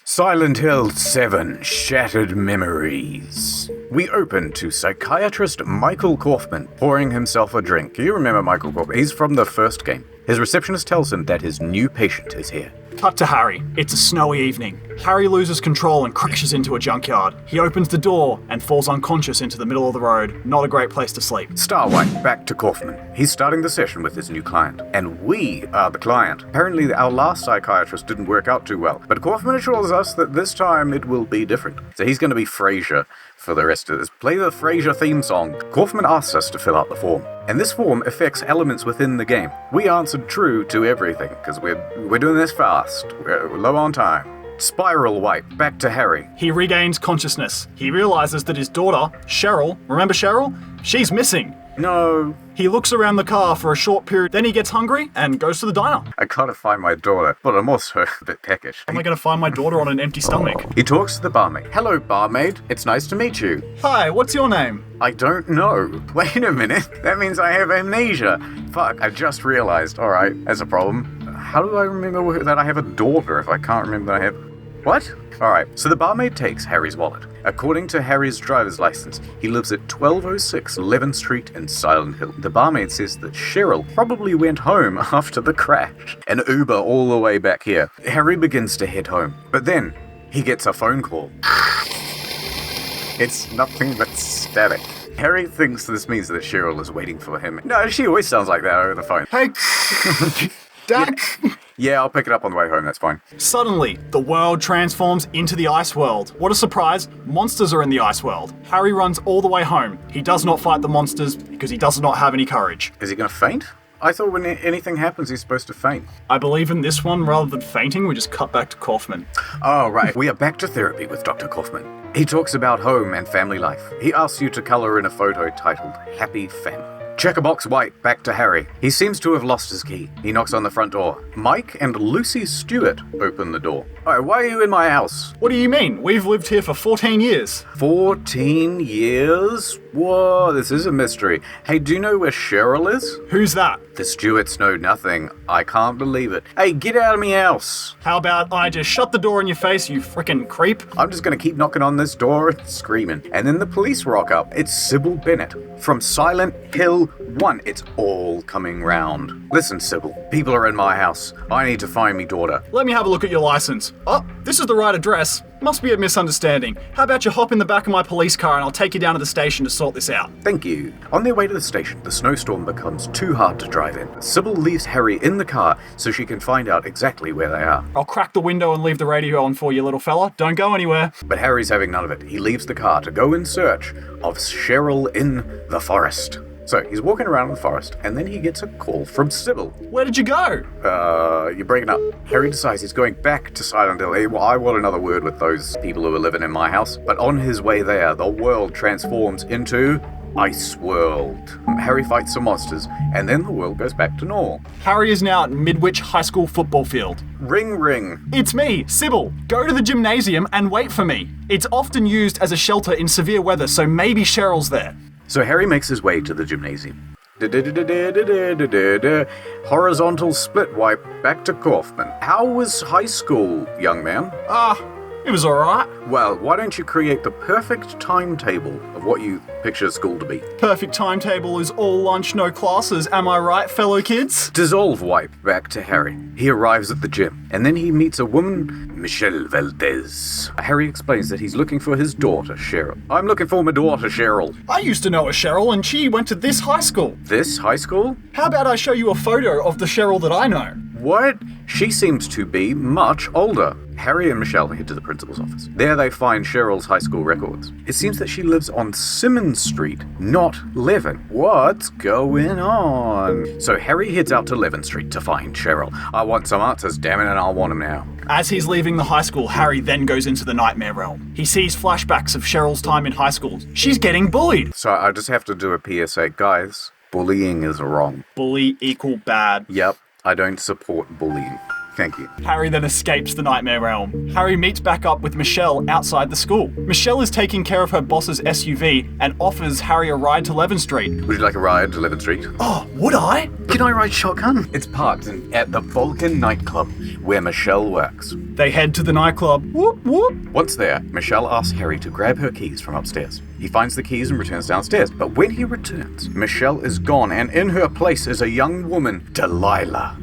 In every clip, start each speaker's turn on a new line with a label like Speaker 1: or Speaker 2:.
Speaker 1: Silent Hill 7 Shattered Memories. We open to psychiatrist Michael Kaufman pouring himself a drink. You remember Michael Kaufman? He's from the first game. His receptionist tells him that his new patient is here.
Speaker 2: Cut to Harry. It's a snowy evening. Harry loses control and crashes into a junkyard. He opens the door and falls unconscious into the middle of the road. Not a great place to sleep.
Speaker 1: Starlight back to Kaufman. He's starting the session with his new client. And we are the client. Apparently our last psychiatrist didn't work out too well. But Kaufman assures us that this time it will be different. So he's going to be Frasier for the rest of this. Play the Frasier theme song. Kaufman asks us to fill out the form. And this form affects elements within the game. We answered true to everything, because we're doing this fast. We're low on time. Spiral wipe. Back to Harry.
Speaker 2: He regains consciousness. He realizes that his daughter, Cheryl, remember Cheryl? She's missing.
Speaker 1: No.
Speaker 2: He looks around the car for a short period, then he gets hungry and goes to the diner.
Speaker 1: I gotta find my daughter, but I'm also a bit peckish.
Speaker 2: How am I going to find my daughter on an empty stomach?
Speaker 1: He talks to the barmaid. Hello, barmaid. It's nice to meet you.
Speaker 2: Hi, what's your name?
Speaker 1: I don't know. Wait a minute. That means I have amnesia. Fuck, I just realized. Alright, that's a problem. How do I remember that I have a daughter if I can't remember that I have... What? Alright, so the barmaid takes Harry's wallet. According to Harry's driver's license, he lives at 1206 11th Street in Silent Hill. The barmaid says that Cheryl probably went home after the crash. An Uber all the way back here. Harry begins to head home, but then he gets a phone call. It's nothing but static. Harry thinks this means that Cheryl is waiting for him. No, she always sounds like that over the phone.
Speaker 2: Hey, Dad.
Speaker 1: Yeah, I'll pick it up on the way home, that's fine.
Speaker 2: Suddenly, the world transforms into the ice world. What a surprise, monsters are in the ice world. Harry runs all the way home. He does not fight the monsters because he does not have any courage.
Speaker 1: Is he gonna faint? I thought when anything happens, he's supposed to faint.
Speaker 2: I believe in this one, rather than fainting, we just cut back to Kaufman.
Speaker 1: Oh, right. We are back to therapy with Dr. Kaufman. He talks about home and family life. He asks you to colour in a photo titled Happy Family. Check a box white, back to Harry. He seems to have lost his key. He knocks on the front door. Mike and Lucy Stewart open the door. Alright, why are you in my house?
Speaker 2: What do you mean? We've lived here for 14 years.
Speaker 1: 14 years? Whoa, this is a mystery. Hey, do you know where Cheryl is?
Speaker 2: Who's that?
Speaker 1: The Stewarts know nothing. I can't believe it. Hey, get out of my house.
Speaker 2: How about I just shut the door in your face, you frickin' creep?
Speaker 1: I'm just gonna keep knocking on this door and screaming. And then the police rock up. It's Sybil Bennett from Silent Hill 1. It's all coming round. Listen, Sybil, people are in my house. I need to find me daughter.
Speaker 2: Let me have a look at your license. Oh, this is the right address. Must be a misunderstanding. How about you hop in the back of my police car and I'll take you down to the station to sort this out.
Speaker 1: Thank you. On their way to the station, the snowstorm becomes too hard to drive in. Sybil leaves Harry in the car so she can find out exactly where they are.
Speaker 2: I'll crack the window and leave the radio on for you, little fella. Don't go anywhere.
Speaker 1: But Harry's having none of it. He leaves the car to go in search of Cheryl in the forest. So he's walking around in the forest, and then he gets a call from Sybil.
Speaker 2: Where did you go?
Speaker 1: You're breaking up. Harry decides he's going back to Silent Hill. I want another word with those people who are living in my house. But on his way there, the world transforms into Ice World. Harry fights some monsters, and then the world goes back to normal.
Speaker 2: Harry is now at Midwich High School football field.
Speaker 1: Ring, ring.
Speaker 2: It's me, Sybil. Go to the gymnasium and wait for me. It's often used as a shelter in severe weather, so maybe Cheryl's there.
Speaker 1: So Harry makes his way to the gymnasium. Horizontal split wipe back to Kaufman. How was high school, young man?
Speaker 2: It was alright.
Speaker 1: Well, why don't you create the perfect timetable of what you picture school to be?
Speaker 2: Perfect timetable is all lunch, no classes. Am I right, fellow kids?
Speaker 1: Dissolve wipe back to Harry. He arrives at the gym, and then he meets a woman, Michelle Valdez. Harry explains that he's looking for his daughter, Cheryl. I'm looking for my daughter, Cheryl.
Speaker 2: I used to know a Cheryl, and she went to this high school.
Speaker 1: This high school?
Speaker 2: How about I show you a photo of the Cheryl that I know?
Speaker 1: What? She seems to be much older. Harry and Michelle head to the principal's office. There they find Cheryl's high school records. It seems that she lives on Simmons Street, not Levin. What's going on? So Harry heads out to Levin Street to find Cheryl. I want some answers, damn it, and I'll want them now.
Speaker 2: As he's leaving the high school, Harry then goes into the nightmare realm. He sees flashbacks of Cheryl's time in high school. She's getting bullied.
Speaker 1: So I just have to do a PSA. Guys, bullying is wrong.
Speaker 2: Bully equal bad.
Speaker 1: Yep, I don't support bullying. Thank you.
Speaker 2: Harry then escapes the nightmare realm. Harry meets back up with Michelle outside the school. Michelle is taking care of her boss's SUV and offers Harry a ride to Levin Street.
Speaker 1: Would you like a ride to 11th Street?
Speaker 2: Oh, would I?
Speaker 1: Can I ride shotgun? It's parked at the Vulcan nightclub, where Michelle works.
Speaker 2: They head to the nightclub. Whoop, whoop.
Speaker 1: Once there, Michelle asks Harry to grab her keys from upstairs. He finds the keys and returns downstairs, but when he returns, Michelle is gone, and in her place is a young woman, Dahlia.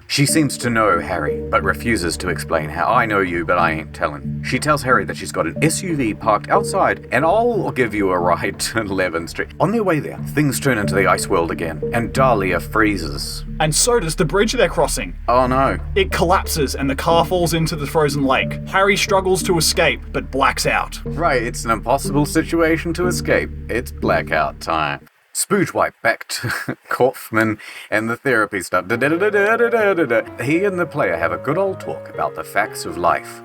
Speaker 1: She seems to know Harry, but refuses to explain how. I know you, but I ain't telling. She tells Harry that she's got an SUV parked outside, and I'll give you a ride to 11th Street. On their way there, things turn into the ice world again, and Dahlia freezes.
Speaker 2: And so does the bridge they're crossing.
Speaker 1: Oh no.
Speaker 2: It collapses and the car falls into the frozen lake. Harry struggles to escape, but blacks out.
Speaker 1: Right, it's an impossible situation to escape. It's blackout time. Spooge wipe back to Kaufman and the therapy stuff. He and the player have a good old talk about the facts of life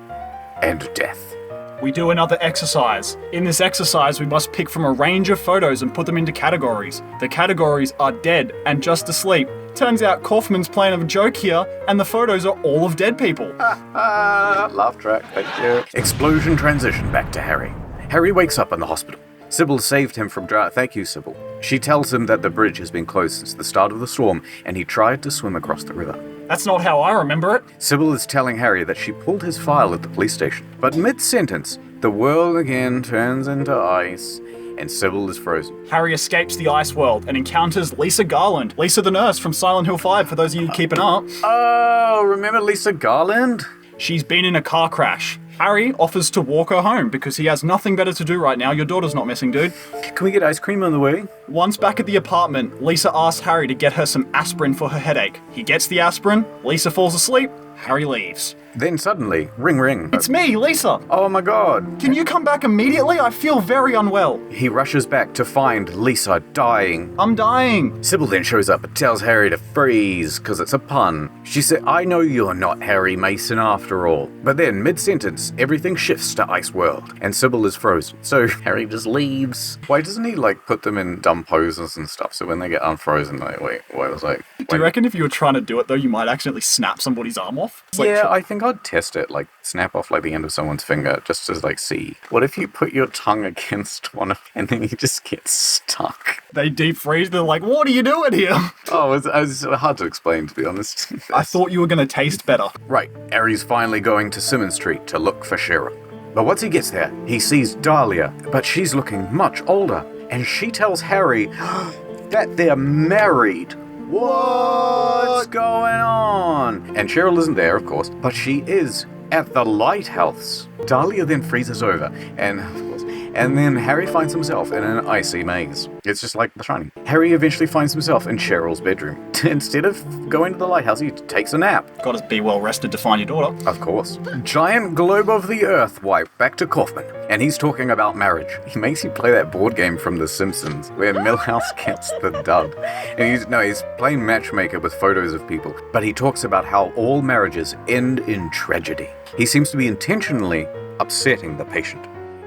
Speaker 1: and death.
Speaker 2: We do another exercise. In this exercise, we must pick from a range of photos and put them into categories. The categories are dead and just asleep. Turns out Kaufman's playing a joke here, and the photos are all of dead people.
Speaker 1: Laugh track, thank you. Explosion transition back to Harry. Harry wakes up in the hospital. Sybil saved him from drought. Thank you, Sybil. She tells him that the bridge has been closed since the start of the storm, and he tried to swim across the river.
Speaker 2: That's not how I remember it.
Speaker 1: Sybil is telling Harry that she pulled his file at the police station. But mid-sentence, the world again turns into ice, and Sybil is frozen.
Speaker 2: Harry escapes the ice world and encounters Lisa Garland. Lisa the nurse from Silent Hill 5, for those of you keeping up.
Speaker 1: Oh, remember Lisa Garland?
Speaker 2: She's been in a car crash. Harry offers to walk her home because he has nothing better to do right now. Your daughter's not missing, dude.
Speaker 1: Can we get ice cream on the way?
Speaker 2: Once back at the apartment, Lisa asks Harry to get her some aspirin for her headache. He gets the aspirin, Lisa falls asleep, Harry leaves.
Speaker 1: Then suddenly, ring ring.
Speaker 2: It's me, Lisa!
Speaker 1: Oh my god.
Speaker 2: Can you come back immediately? I feel very unwell.
Speaker 1: He rushes back to find Lisa dying.
Speaker 2: I'm dying.
Speaker 1: Sybil then shows up and tells Harry to freeze, because it's a pun. She said, I know you're not Harry Mason after all. But then, mid-sentence, everything shifts to Ice World, and Sybil is frozen. So Harry just leaves. Why doesn't he, put them in dumb poses and stuff, so when they get unfrozen, wait, what was like...
Speaker 2: Do you reckon if you were trying to do it, though, you might accidentally snap somebody's arm off?
Speaker 1: Yeah, I think I'd test it, snap off, the end of someone's finger, just to, see. What if you put your tongue against one of and then you just get stuck?
Speaker 2: They deep freeze, they're like, what are you doing here?
Speaker 1: Oh, it's hard to explain, to be honest.
Speaker 2: I thought you were going to taste better.
Speaker 1: Right, Harry's finally going to Simmons Street to look for Cheryl. But once he gets there, he sees Dahlia, but she's looking much older, and she tells Harry that they're married. What's going on? And Cheryl isn't there, of course, but she is at the lighthouse. Dahlia then freezes over, and then Harry finds himself in an icy maze. It's just like The Shining. Harry eventually finds himself in Cheryl's bedroom. Instead of going to the lighthouse, he takes a nap.
Speaker 2: Gotta be well rested to find your daughter.
Speaker 1: Of course. Giant globe of the earth wipe back to Kaufman, and he's talking about marriage. He makes you play that board game from The Simpsons, where Milhouse gets the dub. And he's playing matchmaker with photos of people, but he talks about how all marriages end in tragedy. He seems to be intentionally upsetting the patient.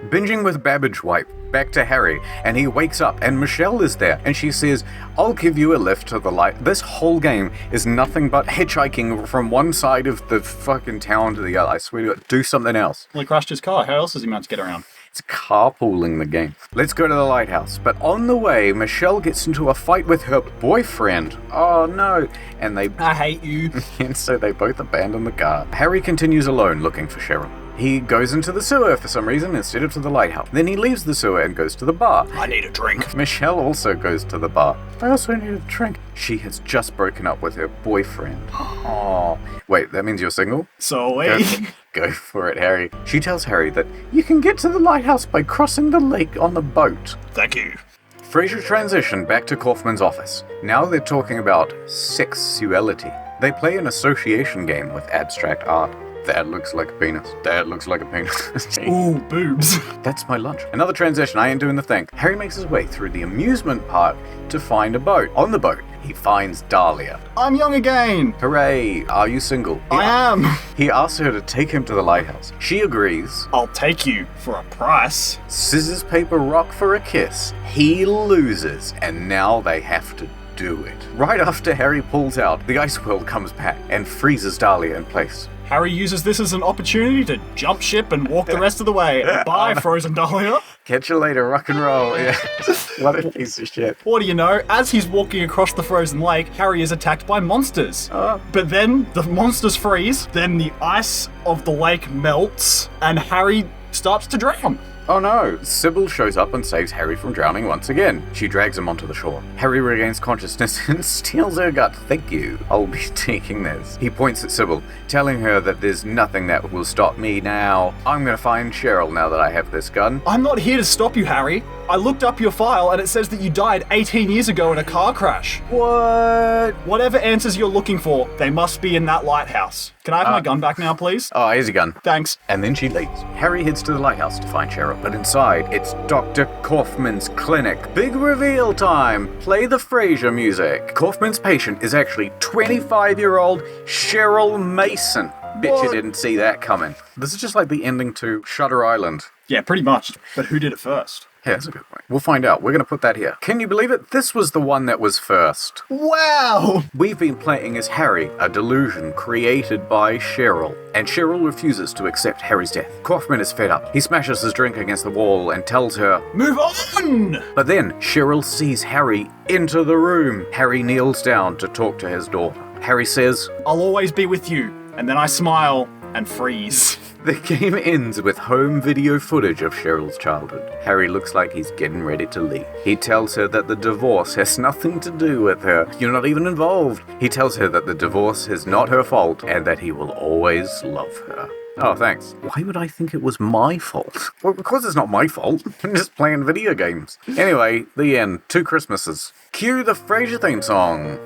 Speaker 1: Binging with Babbage wipe back to Harry, and he wakes up and Michelle is there and she says, I'll give you a lift to the light. This whole game is nothing but hitchhiking from one side of the fucking town to the other. I swear to God, do something else.
Speaker 2: Well, he crashed his car. How else is he meant to get around?
Speaker 1: It's carpooling the game. Let's go to the lighthouse. But on the way, Michelle gets into a fight with her boyfriend. Oh no. And
Speaker 2: I hate you.
Speaker 1: And so they both abandon the car. Harry continues alone looking for Cheryl. He goes into the sewer for some reason instead of to the lighthouse. Then he leaves the sewer and goes to the bar.
Speaker 2: I need a drink.
Speaker 1: Michelle also goes to the bar. I also need a drink. She has just broken up with her boyfriend. Oh. Wait, that means you're single?
Speaker 2: So wait.
Speaker 1: Go for it, Harry. She tells Harry that you can get to the lighthouse by crossing the lake on the boat.
Speaker 2: Thank you.
Speaker 1: Fraser transitioned back to Kaufman's office. Now they're talking about sexuality. They play an association game with abstract art. Dad looks like a penis. Dad looks like a penis.
Speaker 2: Ooh, boobs.
Speaker 1: That's my lunch. Another transition, I ain't doing the thing. Harry makes his way through the amusement park to find a boat. On the boat, he finds Dahlia.
Speaker 2: I'm young again.
Speaker 1: Hooray, are you single?
Speaker 2: I am.
Speaker 1: He asks her to take him to the lighthouse. She agrees.
Speaker 2: I'll take you for a price.
Speaker 1: Scissors, paper, rock for a kiss. He loses, and now they have to do it. Right after Harry pulls out, the ice world comes back and freezes Dahlia in place.
Speaker 2: Harry uses this as an opportunity to jump ship and walk the rest of the way. Bye, Frozen Dahlia.
Speaker 1: Catch you later, rock and roll. Yeah. What a piece of shit.
Speaker 2: What do you know? As he's walking across the frozen lake, Harry is attacked by monsters. But then the monsters freeze, then the ice of the lake melts, and Harry starts to drown.
Speaker 1: Oh no, Sybil shows up and saves Harry from drowning once again. She drags him onto the shore. Harry regains consciousness and steals her gut. Thank you, I'll be taking this. He points at Sybil, telling her that there's nothing that will stop me now. I'm gonna find Cheryl now that I have this gun.
Speaker 2: I'm not here to stop you, Harry. I looked up your file and it says that you died 18 years ago in a car crash.
Speaker 1: What?
Speaker 2: Whatever answers you're looking for, they must be in that lighthouse. Can I have my gun back now, please?
Speaker 1: Oh, here's your gun.
Speaker 2: Thanks.
Speaker 1: And then she leaves. Harry heads to the lighthouse to find Cheryl, but inside, it's Dr. Kaufman's clinic. Big reveal time! Play the Frasier music. Kaufman's patient is actually 25-year-old Cheryl Mason. Bet you didn't see that coming. This is just like the ending to Shutter Island.
Speaker 2: Yeah, pretty much. But who did it first?
Speaker 1: Yeah, that's a good point. We'll find out. We're going to put that here. Can you believe it? This was the one that was first.
Speaker 2: Wow!
Speaker 1: We've been playing as Harry, a delusion created by Cheryl. And Cheryl refuses to accept Harry's death. Kaufman is fed up. He smashes his drink against the wall and tells her,
Speaker 2: "Move on!"
Speaker 1: But then Cheryl sees Harry into the room. Harry kneels down to talk to his daughter. Harry says,
Speaker 2: "I'll always be with you." And then I smile and freeze.
Speaker 1: The game ends with home video footage of Cheryl's childhood. Harry looks like he's getting ready to leave. He tells her that the divorce has nothing to do with her. You're not even involved. He tells her that the divorce is not her fault and that he will always love her. Oh, thanks. Why would I think it was my fault? Well, because it's not my fault. I'm just playing video games. Anyway, the end. 2 Christmases. Cue the Frasier theme song.